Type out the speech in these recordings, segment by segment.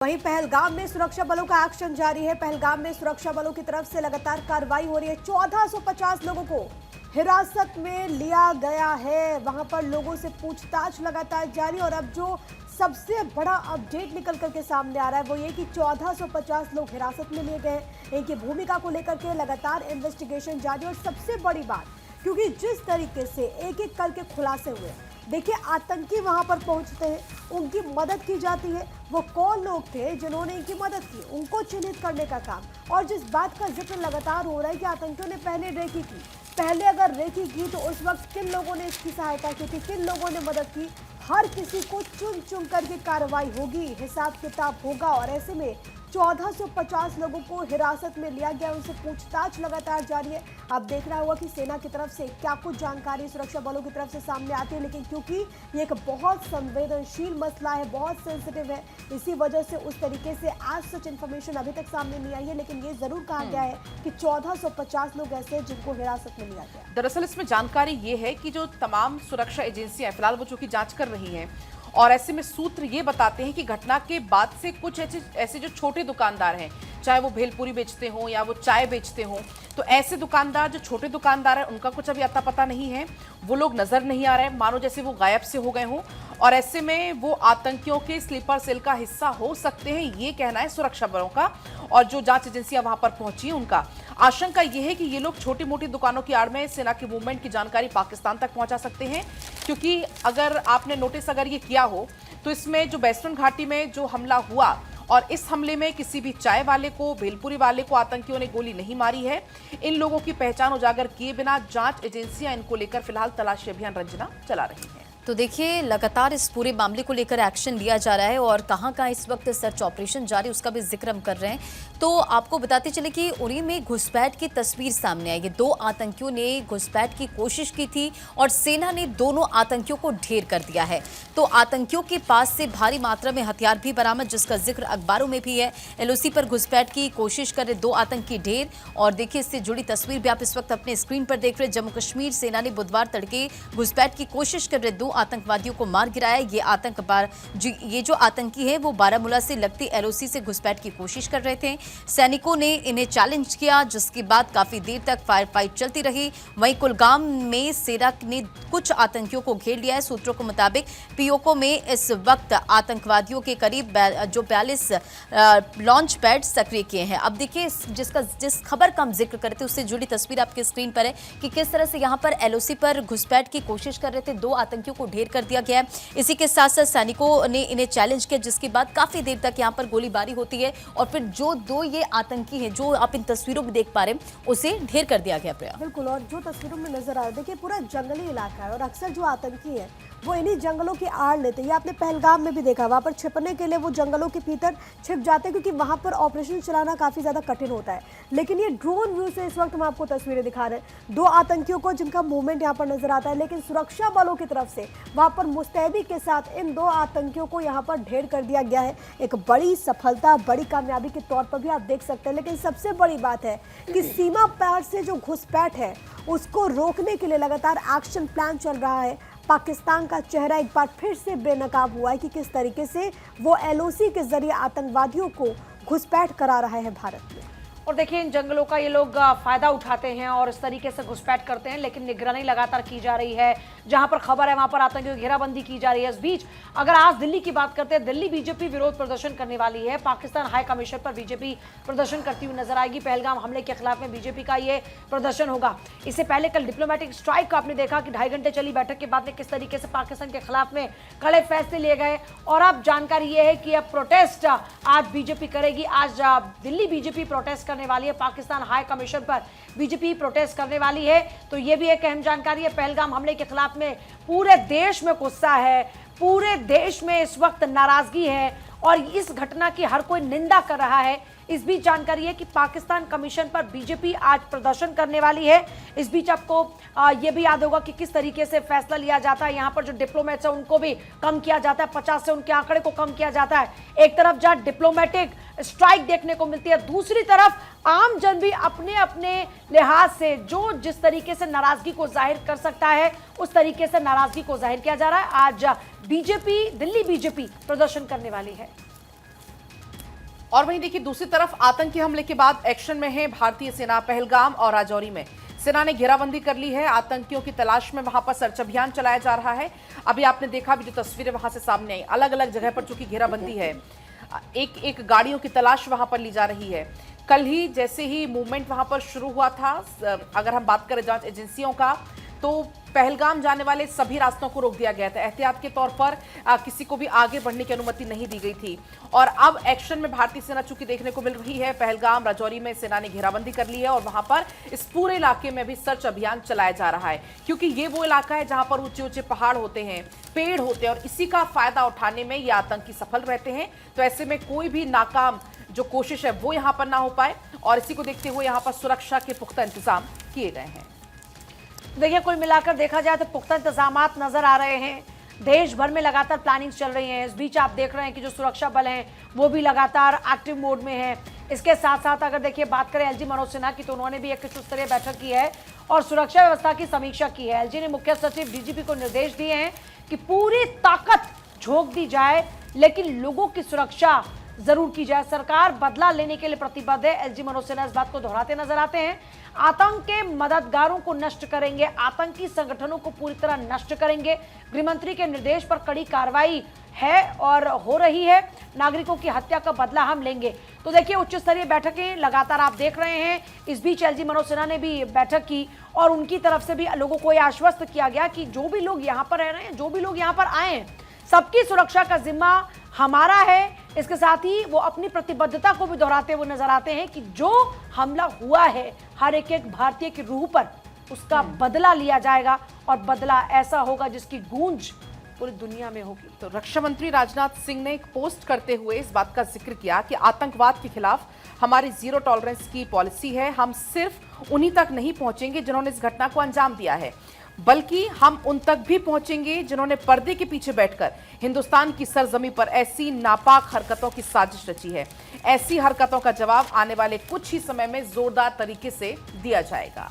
वहीं पहलगाम में सुरक्षा बलों का एक्शन जारी है। पहलगाम में सुरक्षा बलों की तरफ से लगातार कार्रवाई हो रही है। 1450 लोगों को हिरासत में लिया गया है। वहां पर लोगों से पूछताछ लगातार जारी। और अब जो सबसे बड़ा अपडेट निकल करके सामने आ रहा है वो ये कि 1450 लोग हिरासत में लिए गए। इनकी भूमिका को लेकर के लगातार इन्वेस्टिगेशन जारी। और सबसे बड़ी बात, क्योंकि जिस तरीके से एक एक करके खुलासे हुए, देखिए आतंकी वहां पर पहुंचते हैं, उनकी मदद की जाती है। वो कौन लोग थे जिन्होंने इनकी मदद की, उनको चिन्हित करने का काम। और जिस बात का जिक्र लगातार हो रहा है कि आतंकियों ने पहले रेकी की, पहले अगर रेकी की तो उस वक्त किन लोगों ने इसकी सहायता की थी, किन लोगों ने मदद की, हर किसी को चुन चुन करके कार्रवाई होगी, हिसाब किताब होगा। और ऐसे में 1450 लोगों को हिरासत में लिया गया, उनसे पूछताछ लगातार जारी है। अब देखना होगा कि सेना की तरफ से क्या कुछ जानकारी सुरक्षा बलों की तरफ से सामने आती है। लेकिन क्योंकि ये एक बहुत संवेदनशील मसला है, बहुत सेंसिटिव है, इसी वजह से उस तरीके से आज सच इन्फॉर्मेशन अभी तक सामने नहीं आई है। लेकिन ये जरूर कहा गया है कि 1450 लोग ऐसे हैं जिनको हिरासत में लिया गया। दरअसल इसमें जानकारी ये है कि जो तमाम सुरक्षा एजेंसियां फिलहाल वो चूंकि जांच कर रही हैं, और ऐसे में सूत्र ये बताते हैं कि घटना के बाद से कुछ ऐसे जो छोटे दुकानदार हैं, चाहे वो भेलपूरी बेचते हों या वो चाय बेचते हों, तो ऐसे दुकानदार, जो छोटे दुकानदार हैं, उनका कुछ अभी अता पता नहीं है। वो लोग नजर नहीं आ रहे हैं, मानो जैसे वो गायब से हो गए हों। और ऐसे में वो आतंकियों के स्लीपर सेल का हिस्सा हो सकते हैं, ये कहना है सुरक्षा बलों का। और जो जांच एजेंसियां वहां पर पहुंची हैं, उनका आशंका यह है कि ये लोग छोटी मोटी दुकानों की आड़ में सेना की मूवमेंट की जानकारी पाकिस्तान तक पहुंचा सकते हैं। क्योंकि अगर आपने नोटिस अगर ये किया हो तो इसमें जो बेस्टर्न घाटी में जो हमला हुआ, और इस हमले में किसी भी चाय वाले को, भेलपुरी वाले को आतंकियों ने गोली नहीं मारी है। इन लोगों की पहचान उजागर किए बिना जांच एजेंसियां इनको लेकर फिलहाल तलाशी अभियान रंजना चला रही हैं। तो देखिए, लगातार इस पूरे मामले को लेकर एक्शन लिया जा रहा है और कहां इस वक्त सर्च ऑपरेशन जारी, उसका भी जिक्र हम कर रहे हैं। तो आपको बताते चले कि उरी में घुसपैठ की तस्वीर सामने आई है। 2 आतंकियों ने घुसपैठ की कोशिश की थी और सेना ने दोनों आतंकियों को ढेर कर दिया है। तो आतंकियों के पास से भारी मात्रा में हथियार भी बरामद, जिसका जिक्र अखबारों में भी है। एलओसी पर घुसपैठ की कोशिश कर रहे 2 आतंकी ढेर। और देखिए, इससे जुड़ी तस्वीर भी आप इस वक्त अपने स्क्रीन पर देख रहे हैं। जम्मू कश्मीर सेना ने बुधवार तड़के घुसपैठ की कोशिश कर रहे 2 आतंकवादियों को मार गिराया। ये जो आतंकी है वो बारामूला से लगती एलओसी से घुसपैठ की कोशिश कर रहे थे। सैनिकों ने इन्हें चैलेंज किया, जिसके बाद काफी देर तक फायर फाइट चलती रही। वहीं कुलगाम में सेना ने कुछ आतंकियों को घेर लिया है। सूत्रों के मुताबिक पीओको में इस वक्त आतंकवादियों के करीब जो 42 लॉन्च पैड सक्रिय किए हैं। अब देखिए, जिस खबर का हम जिक्र करते उससे जुड़ी तस्वीर आपकी स्क्रीन पर है कि किस तरह से यहाँ पर एलओसी पर घुसपैठ की कोशिश कर रहे थे 2 आतंकियों को ढेर कर दिया गया है। इसी के साथ साथ सैनिकों ने इन्हें चैलेंज किया, जिसके बाद काफी देर तक यहाँ पर गोलीबारी होती है। और फिर जो 2 ये आतंकी हैं, जो आप इन तस्वीरों में देख पा रहे हैं, उसे ढेर कर दिया गया। प्रिया, बिल्कुल। और जो तस्वीरों में नजर आ रहा है, देखिए पूरा जंगली इलाका है और अक्सर जो आतंकी है वो इन्हीं जंगलों की आड़ लेते हैं। ये आपने पहलगाम में भी देखा, वहाँ पर छिपने के लिए वो जंगलों के भीतर छिप जाते हैं, क्योंकि वहाँ पर ऑपरेशन चलाना काफ़ी ज़्यादा कठिन होता है। लेकिन ये ड्रोन व्यू से इस वक्त हम आपको तस्वीरें दिखा रहे हैं 2 आतंकियों को, जिनका मूवमेंट यहाँ पर नजर आता है। लेकिन सुरक्षा बलों की तरफ से वहाँ पर मुस्तैदी के साथ इन 2 आतंकियों को यहाँ पर ढेर कर दिया गया है। एक बड़ी सफलता, बड़ी कामयाबी के तौर पर भी आप देख सकते हैं। लेकिन सबसे बड़ी बात है कि सीमा पार से जो घुसपैठ है उसको रोकने के लिए लगातार एक्शन प्लान चल रहा है। पाकिस्तान का चेहरा एक बार फिर से बेनकाब हुआ है कि किस तरीके से वो एलओसी के जरिए आतंकवादियों को घुसपैठ करा रहा है भारत में। और देखिए, इन जंगलों का ये लोग फायदा उठाते हैं और इस तरीके से घुसपैठ करते हैं। लेकिन निगरानी लगातार की जा रही है, जहां पर खबर है वहां पर आतंकियों की घेराबंदी की जा रही है। इस बीच अगर आज दिल्ली की बात करते हैं, दिल्ली बीजेपी विरोध प्रदर्शन करने वाली है। पाकिस्तान हाई कमीशन पर बीजेपी प्रदर्शन करती हुई नजर आएगी। पहलगाम हमले के खिलाफ में बीजेपी का ये प्रदर्शन होगा। इससे पहले कल डिप्लोमेटिक स्ट्राइक का आपने देखा कि 2.5 घंटे चली बैठक के बाद में किस तरीके से पाकिस्तान के खिलाफ में कड़े फैसले लिए गए। और अब जानकारी यह है कि अब प्रोटेस्ट आज बीजेपी करेगी। आज दिल्ली बीजेपी प्रोटेस्ट करने वाली है, पाकिस्तान हाई कमीशन पर बीजेपी प्रोटेस्ट करने वाली है। तो यह भी एक अहम जानकारी है। पहलगाम हमले के खिलाफ में पूरे देश में गुस्सा है, पूरे देश में इस वक्त नाराजगी है और इस घटना की हर कोई निंदा कर रहा है। इस बीच जानकारी है कि पाकिस्तान कमीशन पर बीजेपी आज प्रदर्शन करने वाली है। इस बीच आपको ये भी याद होगा कि किस तरीके से फैसला लिया जाता है। यहाँ पर जो डिप्लोमेट्स है उनको भी कम किया जाता है, 50 से उनके आंकड़े को कम किया जाता है। एक तरफ जहां डिप्लोमेटिक स्ट्राइक देखने को मिलती है, दूसरी तरफ आम जन भी अपने अपने लिहाज से जो जिस तरीके से नाराजगी को जाहिर कर सकता है उस तरीके से नाराजगी को जाहिर किया जा रहा है। आज बीजेपी, दिल्ली बीजेपी प्रदर्शन करने वाली है। और वहीं देखिए दूसरी तरफ आतंकी हमले के बाद एक्शन में है भारतीय सेना। पहलगाम और राजौरी में सेना ने घेराबंदी कर ली है। आतंकियों की तलाश में वहां पर सर्च अभियान चलाया जा रहा है। अभी आपने देखा भी जो तस्वीरें वहां से सामने आई, अलग अलग जगह पर चूंकि घेराबंदी है, एक एक गाड़ियों की तलाश वहां पर ली जा रही है। कल ही जैसे ही मूवमेंट वहां पर शुरू हुआ था, अगर हम बात करें जांच एजेंसियों का, तो पहलगाम जाने वाले सभी रास्तों को रोक दिया गया था। एहतियात के तौर पर किसी को भी आगे बढ़ने की अनुमति नहीं दी गई थी। और अब एक्शन में भारतीय सेना चूंकि देखने को मिल रही है। पहलगाम राजौरी में सेना ने घेराबंदी कर ली है और वहां पर इस पूरे इलाके में भी सर्च अभियान चलाया जा रहा है, क्योंकि ये वो इलाका है जहां पर ऊंचे ऊंचे पहाड़ होते हैं, पेड़ होते हैं, और इसी का फायदा उठाने में ये आतंकी सफल रहते हैं। तो ऐसे में कोई भी नाकाम जो कोशिश है वो यहां पर ना हो पाए, और इसी को देखते हुए यहां पर सुरक्षा के पुख्ता इंतजाम किए गए हैं। देखिए, कुल मिलाकर देखा जाए तो पुख्ता इंतजामात नजर आ रहे हैं। देश भर में लगातार प्लानिंग चल रही है। इस बीच आप देख रहे हैं कि जो सुरक्षा बल हैं वो भी लगातार एक्टिव मोड में है। इसके साथ साथ अगर देखिए बात करें एलजी मनोज सिन्हा की, तो उन्होंने भी एक उच्च स्तरीय बैठक की है और सुरक्षा व्यवस्था की समीक्षा की है। एलजी ने मुख्य सचिव डीजीपी को निर्देश दिए हैं कि पूरी ताकत झोंक दी जाए, लेकिन लोगों की सुरक्षा जरूर की जाए। सरकार बदला लेने के लिए प्रतिबद्ध है। एलजी मनोज सिन्हा इस बात को दोहराते नजर आते हैं। आतंक के मददगारों को नष्ट करेंगे, आतंकी संगठनों को पूरी तरह नष्ट करेंगे। गृहमंत्री के निर्देश पर कड़ी कार्रवाई है और हो रही है। नागरिकों की हत्या का बदला हम लेंगे। तो देखिए, उच्च स्तरीय बैठकें लगातार आप देख रहे हैं। इस बीच एलजी मनोज सिन्हा ने भी बैठक की और उनकी तरफ से भी लोगों को यह आश्वस्त किया गया कि जो भी लोग यहाँ पर रह रहे हैं, जो भी लोग यहाँ पर आए हैं, सबकी सुरक्षा का जिम्मा हमारा है। इसके साथ ही वो अपनी प्रतिबद्धता को भी दोहराते हुए नजर आते हैं कि जो हमला हुआ है हर एक एक भारतीय की रूह पर, उसका बदला लिया जाएगा और बदला ऐसा होगा जिसकी गूंज पूरी दुनिया में होगी। तो रक्षा मंत्री राजनाथ सिंह ने एक पोस्ट करते हुए इस बात का जिक्र किया कि आतंकवाद के खिलाफ हमारी जीरो टॉलरेंस की पॉलिसी है। हम सिर्फ उन्हीं तक नहीं पहुंचेंगे जिन्होंने इस घटना को अंजाम दिया है, बल्कि हम उन तक भी पहुंचेंगे जिन्होंने पर्दे के पीछे बैठकर हिंदुस्तान की सरजमी पर ऐसी नापाक हरकतों की साजिश रची है। ऐसी हरकतों का जवाब आने वाले कुछ ही समय में जोरदार तरीके से दिया जाएगा।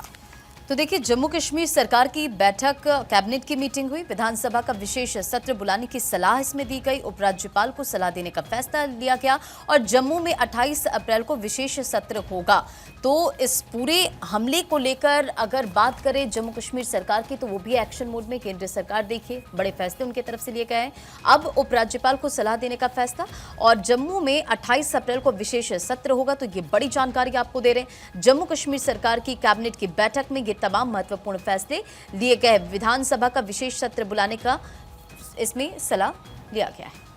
तो देखिए, जम्मू कश्मीर सरकार की बैठक, कैबिनेट की मीटिंग हुई, विधानसभा का विशेष सत्र बुलाने की सलाह इसमें दी गई, उपराज्यपाल को सलाह देने का फैसला लिया गया और जम्मू में 28 अप्रैल को विशेष सत्र होगा। तो इस पूरे हमले को लेकर अगर बात करें जम्मू कश्मीर सरकार की, तो वो भी एक्शन मोड में। केंद्र सरकार देखिए, बड़े फैसले उनके तरफ से लिए गए हैं। अब उपराज्यपाल को सलाह देने का फैसला और जम्मू में 28 अप्रैल को विशेष सत्र होगा। तो ये बड़ी जानकारी आपको दे रहे हैं। जम्मू कश्मीर सरकार की कैबिनेट की बैठक में ये तमाम महत्वपूर्ण फैसले लिए गए। विधानसभा का विशेष सत्र बुलाने का इसमें सलाह लिया गया है।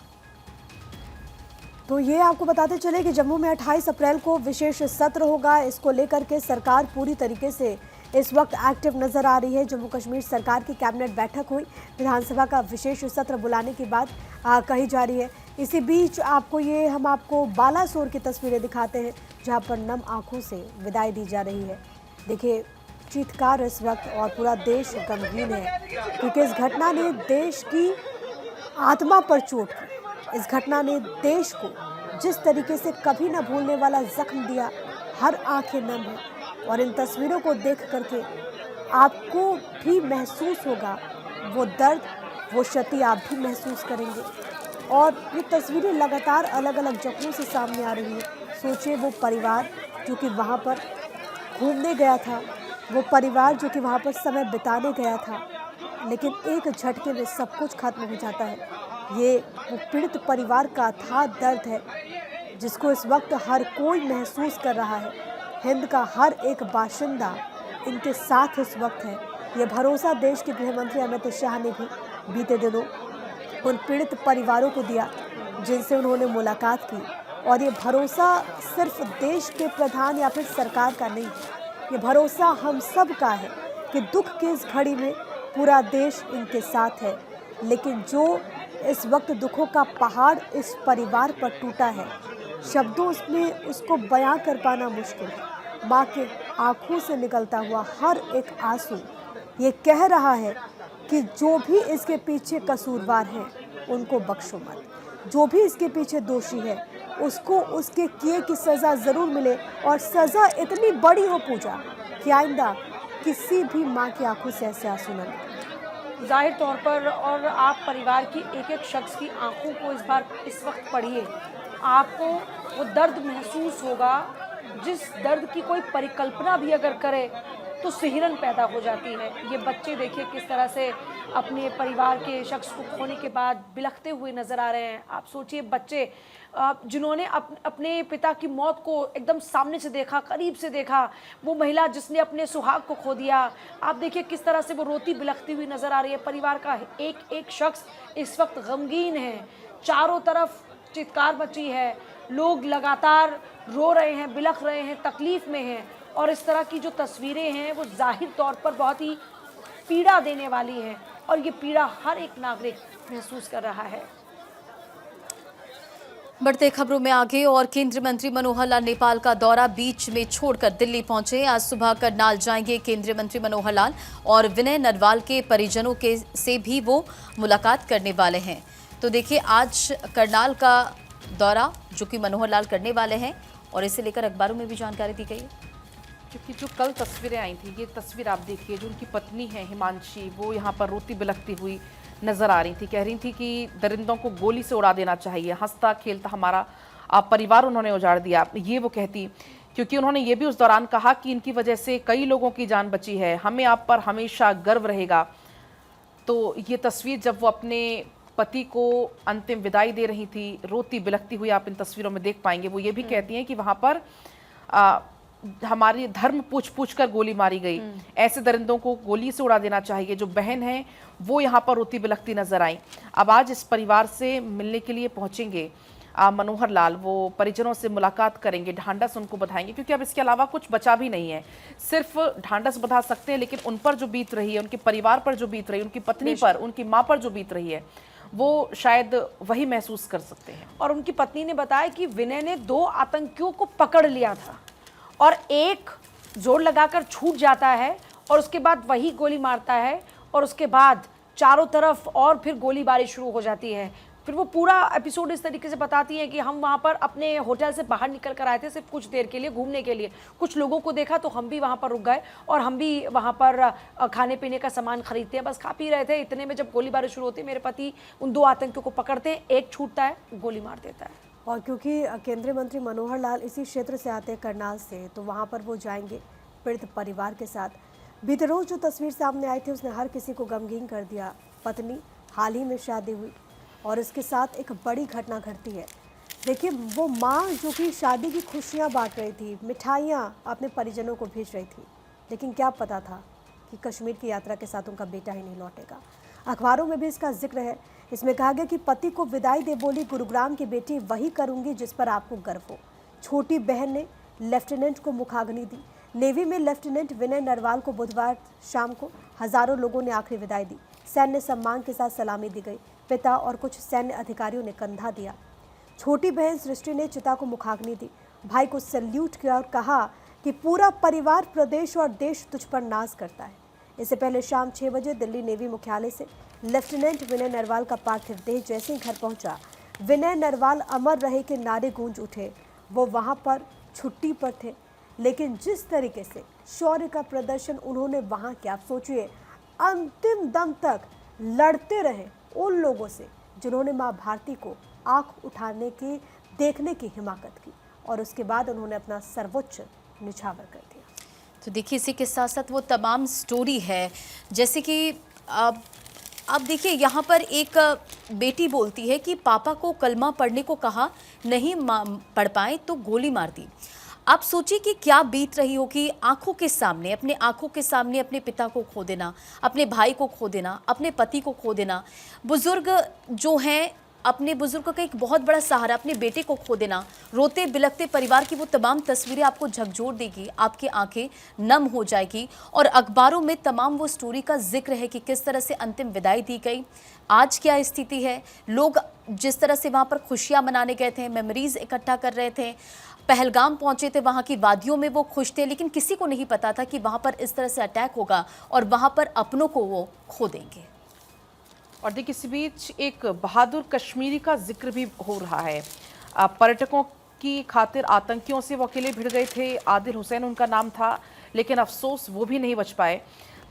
तो ये आपको बताते चले कि जम्मू में 28 अप्रैल को विशेष सत्र होगा। इसको लेकर के सरकार पूरी तरीके से इस वक्त एक्टिव नजर आ रही है। जम्मू कश्मीर सरकार की कैबिनेट बैठक हुई, विधानसभा का विशेष सत्र बुलाने की बात कही जा रही है। इसी बीच हम आपको बालासोर की तस्वीरें दिखाते हैं, जहां पर नम आंखों से विदाई दी जा रही है। देखिए, चीत्कार इस वक्त और पूरा देश गमगीन है, क्योंकि इस घटना ने देश की आत्मा पर चोट की। इस घटना ने देश को जिस तरीके से कभी न भूलने वाला जख्म दिया, हर आंखें नम है। और इन तस्वीरों को देख करके आपको भी महसूस होगा वो दर्द, वो क्षति आप भी महसूस करेंगे। और ये तस्वीरें लगातार अलग अलग जगहों से सामने आ रही हैं। सोचिए, वो परिवार जो कि वहाँ पर घूमने गया था, वो परिवार जो कि वहाँ पर समय बिताने गया था, लेकिन एक झटके में सब कुछ खत्म हो जाता है। ये वो पीड़ित परिवार का अथाह दर्द है, जिसको इस वक्त हर कोई महसूस कर रहा है। हिंद का हर एक बाशिंदा इनके साथ इस वक्त है। ये भरोसा देश के गृह मंत्री अमित शाह ने भी बीते दिनों उन पीड़ित परिवारों को दिया, जिनसे उन्होंने मुलाकात की। और ये भरोसा सिर्फ देश के प्रधान या फिर सरकार का नहीं, ये भरोसा हम सब का है कि दुख की इस घड़ी में पूरा देश इनके साथ है। लेकिन जो इस वक्त दुखों का पहाड़ इस परिवार पर टूटा है, शब्दों में उसको बयां कर पाना मुश्किल है। माँ के आंखों से निकलता हुआ हर एक आंसू ये कह रहा है कि जो भी इसके पीछे कसूरवार हैं, उनको बख्शो मत। जो भी इसके पीछे दोषी है, उसको उसके किए की सज़ा ज़रूर मिले, और सज़ा इतनी बड़ी हो पूजा कि आइंदा किसी भी माँ की आंखों से ऐसे आंसू न निकले। जाहिर तौर पर, और आप परिवार की एक एक शख्स की आंखों को इस वक्त पढ़िए, आपको वो दर्द महसूस होगा जिस दर्द की कोई परिकल्पना भी अगर करे तो सिहरन पैदा हो जाती है। ये बच्चे देखिए किस तरह से अपने परिवार के शख्स को खोने के बाद बिलखते हुए नज़र आ रहे हैं। आप सोचिए बच्चे जिन्होंने अपने पिता की मौत को एकदम सामने से देखा, करीब से देखा, वो महिला जिसने अपने सुहाग को खो दिया, आप देखिए किस तरह से वो रोती बिलखती हुई नज़र आ रही है। परिवार का एक एक शख्स इस वक्त गमगीन है, चारों तरफ चित्कार मची है, लोग लगातार रो रहे हैं, बिलख रहे हैं, तकलीफ़ में हैं। और इस तरह की जो तस्वीरें हैं वो जाहिर तौर पर बहुत ही पीड़ा देने वाली हैं और ये पीड़ा हर एक नागरिक महसूस कर रहा है। बढ़ते खबरों में आगे, और केंद्रीय मंत्री मनोहर लाल नेपाल का दौरा बीच में छोड़कर दिल्ली पहुंचे। आज सुबह करनाल जाएंगे केंद्रीय मंत्री मनोहर लाल और विनय नरवाल के परिजनों के से भी वो मुलाकात करने वाले हैं। तो देखिए आज करनाल का दौरा जो कि मनोहर लाल करने वाले हैं और इसे लेकर अखबारों में भी जानकारी दी गई है। क्योंकि जो कल तस्वीरें आई थी, ये तस्वीर आप देखिए, जो उनकी पत्नी है हिमांशी, वो यहाँ पर रोती बिलखती हुई नजर आ रही थी। कह रही थी कि दरिंदों को गोली से उड़ा देना चाहिए, हंसता खेलता हमारा परिवार उन्होंने उजाड़ दिया, ये वो कहती। क्योंकि उन्होंने ये भी उस दौरान कहा कि इनकी वजह से कई लोगों की जान बची है, हमें आप पर हमेशा गर्व रहेगा। तो ये तस्वीर जब वो अपने पति को अंतिम विदाई दे रही थी, रोती बिलखती हुई, आप इन तस्वीरों में देख पाएंगे। वो ये भी कहती हैं कि वहाँ पर हमारी धर्म पूछ पूछ कर गोली मारी गई, ऐसे दरिंदों को गोली से उड़ा देना चाहिए। जो बहन है वो यहाँ पर रोती बिलखती नजर आई। अब आज इस परिवार से मिलने के लिए पहुंचेंगे मनोहर लाल, वो परिजनों से मुलाकात करेंगे, ढांढस उनको बधाएंगे, क्योंकि अब इसके अलावा कुछ बचा भी नहीं है। सिर्फ ढांढस बधा सकते हैं, लेकिन उन पर जो बीत रही है, उनके परिवार पर जो बीत रही है, उनकी पत्नी पर, उनकी माँ पर जो बीत रही है, वो शायद वही महसूस कर सकते हैं। और उनकी पत्नी ने बताया कि विनय ने 2 आतंकियों को पकड़ लिया था और एक जोर लगाकर छूट जाता है और उसके बाद वही गोली मारता है और उसके बाद चारों तरफ और फिर गोलीबारी शुरू हो जाती है। फिर वो पूरा एपिसोड इस तरीके से बताती है कि हम वहाँ पर अपने होटल से बाहर निकल कर आए थे सिर्फ कुछ देर के लिए घूमने के लिए, कुछ लोगों को देखा तो हम भी वहाँ पर रुक गए और हम भी वहाँ पर खाने पीने का सामान खरीदते हैं, बस खा पी रहे थे। इतने में जब गोलीबारी शुरू होती है मेरे पति उन 2 आतंकियों को पकड़ते हैं, एक छूटता है, गोली मार देता है। और क्योंकि केंद्रीय मंत्री मनोहर लाल इसी क्षेत्र से आते हैं करनाल से, तो वहाँ पर वो जाएंगे पीड़ित परिवार के साथ। बीते रोज जो तस्वीर सामने आई थी उसने हर किसी को गमगीन कर दिया। पत्नी हाल ही में शादी हुई और इसके साथ एक बड़ी घटना घटती है। देखिए वो माँ जो कि शादी की खुशियाँ बांट रही थी, मिठाइयाँ अपने परिजनों को भेज रही थी, लेकिन क्या पता था कि कश्मीर की यात्रा के साथ उनका बेटा ही नहीं लौटेगा। अखबारों में भी इसका जिक्र है। इसमें कहा गया कि पति को विदाई दे बोली, गुरुग्राम की बेटी वही करूंगी जिस पर आपको गर्व हो। छोटी बहन ने लेफ्टिनेंट को मुखाग्नि दी। नेवी में लेफ्टिनेंट विनय नरवाल को बुधवार शाम को हजारों लोगों ने आखिरी विदाई दी। सैन्य सम्मान के साथ सलामी दी गई। पिता और कुछ सैन्य अधिकारियों ने कंधा दिया। छोटी बहन सृष्टि ने चिता को मुखाग्नि दी, भाई को सैल्यूट किया और कहा कि पूरा परिवार, प्रदेश और देश तुझ पर नाज करता है। इससे पहले शाम 6 बजे दिल्ली नेवी मुख्यालय से लेफ्टिनेंट विनय नरवाल का पार्थिव देह जैसे ही घर पहुंचा, विनय नरवाल अमर रहे के नारे गूंज उठे। वो वहां पर छुट्टी पर थे, लेकिन जिस तरीके से शौर्य का प्रदर्शन उन्होंने वहां किया, आप सोचिए, अंतिम दम तक लड़ते रहे उन लोगों से जिन्होंने माँ भारती को आंख उठाने की, देखने की हिमाकत की, और उसके बाद उन्होंने अपना सर्वोच्च निछावर कर दिया। तो देखिए इसी के साथ साथ वो तमाम स्टोरी है, जैसे कि अब देखिए यहाँ पर एक बेटी बोलती है कि पापा को कलमा पढ़ने को कहा, नहीं पढ़ पाए तो गोली मार दी। आप सोचिए कि क्या बीत रही होगी आंखों के सामने, अपने आंखों के सामने अपने पिता को खो देना, अपने भाई को खो देना, अपने पति को खो देना, बुजुर्ग जो हैं अपने बुजुर्ग का एक बहुत बड़ा सहारा, अपने बेटे को खो देना, रोते बिलखते परिवार की वो तमाम तस्वीरें आपको झकझोर देगी, आपकी आंखें नम हो जाएगी। और अखबारों में तमाम वो स्टोरी का जिक्र है कि किस तरह से अंतिम विदाई दी गई, आज क्या स्थिति है, लोग जिस तरह से वहाँ पर खुशियाँ मनाने गए थे, मेमोरीज इकट्ठा कर रहे थे, पहलगाम पहुंचे थे, वहाँ की वादियों में वो खुश थे, लेकिन किसी को नहीं पता था कि वहाँ पर इस तरह से अटैक होगा और वहाँ पर अपनों को वो खो देंगे। और देखिए इसी बीच एक बहादुर कश्मीरी का जिक्र भी हो रहा है। पर्यटकों की खातिर आतंकियों से वो अकेले भिड़ गए थे, आदिल हुसैन उनका नाम था, लेकिन अफसोस वो भी नहीं बच पाए।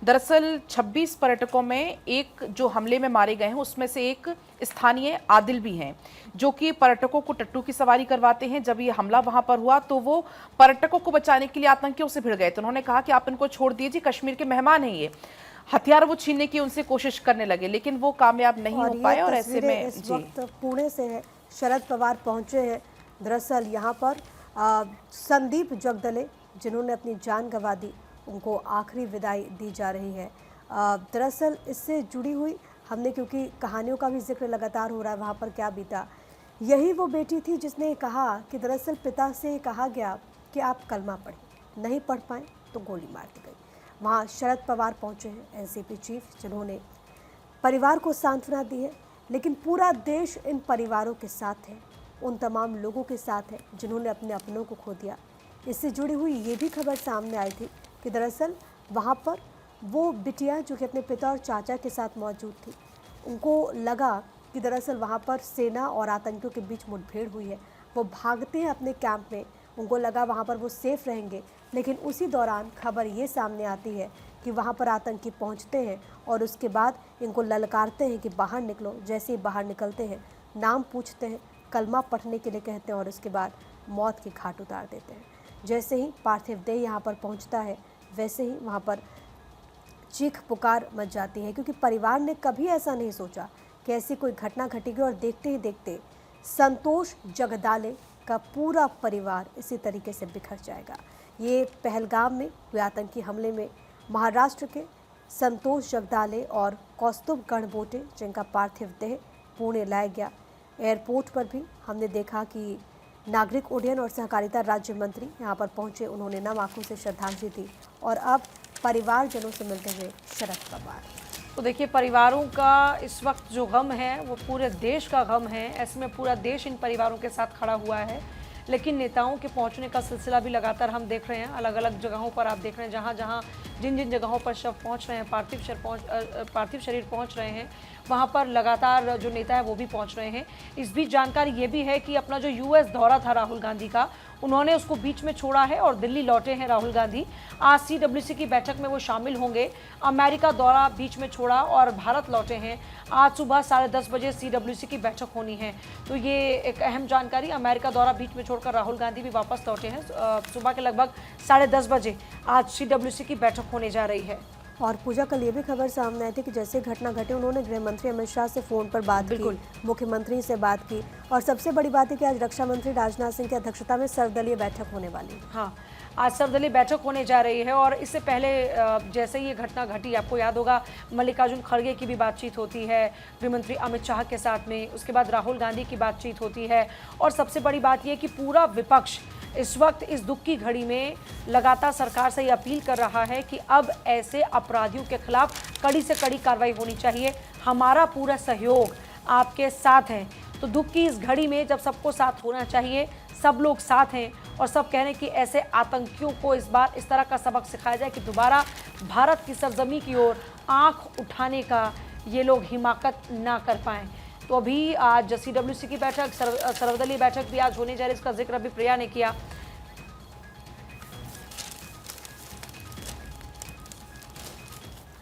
दरअसल 26 पर्यटकों में एक जो हमले में मारे गए हैं उसमें से एक स्थानीय आदिल भी हैं, जो कि पर्यटकों को टट्टू की सवारी करवाते हैं। जब ये हमला वहां पर हुआ तो वो पर्यटकों को बचाने के लिए आतंकियों से भिड़ गए, तो उन्होंने कहा कि आप इनको छोड़ दीजिए, कश्मीर के मेहमान हैं ये। हथियार वो छीनने की उनसे कोशिश करने लगे, लेकिन वो कामयाब नहीं हो पाए। और ऐसे में इस वक्त पुणे से है, शरद पवार पहुंचे हैं। दरअसल यहाँ पर संदीप जगदले जिन्होंने अपनी जान गंवा दी, उनको आखिरी विदाई दी जा रही है। दरअसल इससे जुड़ी हुई हमने, क्योंकि कहानियों का भी जिक्र लगातार हो रहा है, वहाँ पर क्या बीता। यही वो बेटी थी जिसने कहा कि दरअसल पिता से कहा गया कि आप कलमा पढ़ें, नहीं पढ़ पाए तो गोली मार दी गई। वहाँ शरद पवार पहुँचे हैं, एनसीपी चीफ, जिन्होंने परिवार को सांत्वना दी है। लेकिन पूरा देश इन परिवारों के साथ है, उन तमाम लोगों के साथ है जिन्होंने अपने अपनों को खो दिया। इससे जुड़ी हुई ये भी खबर सामने आई थी कि दरअसल वहाँ पर वो बिटिया जो कि अपने पिता और चाचा के साथ मौजूद थी, उनको लगा कि दरअसल वहाँ पर सेना और आतंकियों के बीच मुठभेड़ हुई है। वो भागते हैं अपने कैंप में, उनको लगा वहाँ पर वो सेफ रहेंगे। लेकिन उसी दौरान खबर ये सामने आती है कि वहाँ पर आतंकी पहुँचते हैं और उसके बाद इनको ललकारते हैं कि बाहर निकलो। जैसे ही बाहर निकलते हैं, नाम पूछते हैं, कलमा पढ़ने के लिए कहते हैं और उसके बाद मौत की घाट उतार देते हैं। जैसे ही पार्थिव देह यहाँ पर पहुँचता है, वैसे ही वहाँ पर चीख पुकार मच जाती है, क्योंकि परिवार ने कभी ऐसा नहीं सोचा कि ऐसी कोई घटना घटेगी। और देखते ही देखते संतोष जगदाले का पूरा परिवार इसी तरीके से बिखर जाएगा। ये पहलगाम में हुए आतंकी हमले में महाराष्ट्र के संतोष जगदाले और कौस्तुभ गणबोटे, जिनका पार्थिव देह पुणे लाया गया। एयरपोर्ट पर भी हमने देखा कि नागरिक उड्डयन और सहकारिता राज्य मंत्री यहाँ पर पहुँचे, उन्होंने नम आंखों से श्रद्धांजलि दी। और अब परिवारजनों से मिलते हुए शरद पवार। तो देखिए, परिवारों का इस वक्त जो गम है वो पूरे देश का गम है। ऐसे में पूरा देश इन परिवारों के साथ खड़ा हुआ है। लेकिन नेताओं के पहुंचने का सिलसिला भी लगातार हम देख रहे हैं। अलग अलग जगहों पर आप देख रहे हैं, जहां जहां जिन जिन जगहों पर शव पहुंच रहे हैं, पार्थिव शरीर पहुंच रहे हैं, वहां पर लगातार जो नेता है वो भी पहुंच रहे हैं। इस बीच जानकारी ये भी है कि अपना जो यूएस दौरा था राहुल गांधी का, उन्होंने उसको बीच में छोड़ा है और दिल्ली लौटे हैं राहुल गांधी। आज सीडब्ल्यूसी की बैठक में वो शामिल होंगे। अमेरिका दौरा बीच में छोड़ा और भारत लौटे हैं। आज सुबह 10:30 बजे सीडब्ल्यूसी की बैठक होनी है। तो ये एक अहम जानकारी। अमेरिका दौरा बीच में छोड़कर राहुल गांधी भी वापस लौटे हैं। सुबह के लगभग 10:30 बजे आज सीडब्ल्यूसी की बैठक होने जा रही है। और पूजा, कल ये भी खबर सामने आई थी कि जैसे घटना घटी, उन्होंने गृह मंत्री अमित शाह से फ़ोन पर बात की, मुख्यमंत्री से बात की। और सबसे बड़ी बात है कि आज रक्षा मंत्री राजनाथ सिंह की अध्यक्षता में सर्वदलीय बैठक होने वाली है। हाँ, आज सर्वदलीय बैठक होने जा रही है। और इससे पहले जैसे ये घटना घटी, आपको याद होगा मल्लिकार्जुन खड़गे की भी बातचीत होती है गृहमंत्री अमित शाह के साथ में। उसके बाद राहुल गांधी की बातचीत होती है। और सबसे बड़ी बात यह कि पूरा विपक्ष इस वक्त इस दुख की घड़ी में लगातार सरकार से ये अपील कर रहा है कि अब ऐसे अपराधियों के खिलाफ कड़ी से कड़ी कार्रवाई होनी चाहिए। हमारा पूरा सहयोग आपके साथ है। तो दुख की इस घड़ी में जब सबको साथ होना चाहिए, सब लोग साथ हैं और सब कह रहे हैं कि ऐसे आतंकियों को इस बार इस तरह का सबक सिखाया जाए कि दोबारा भारत की सरजमी की ओर आंख उठाने का ये लोग हिमाकत ना कर पाएं। तो अभी आज सीडब्ल्यूसी की बैठक, सर्वदलीय बैठक भी आज होने जा रही है। इसका जिक्र अभी प्रिया ने किया।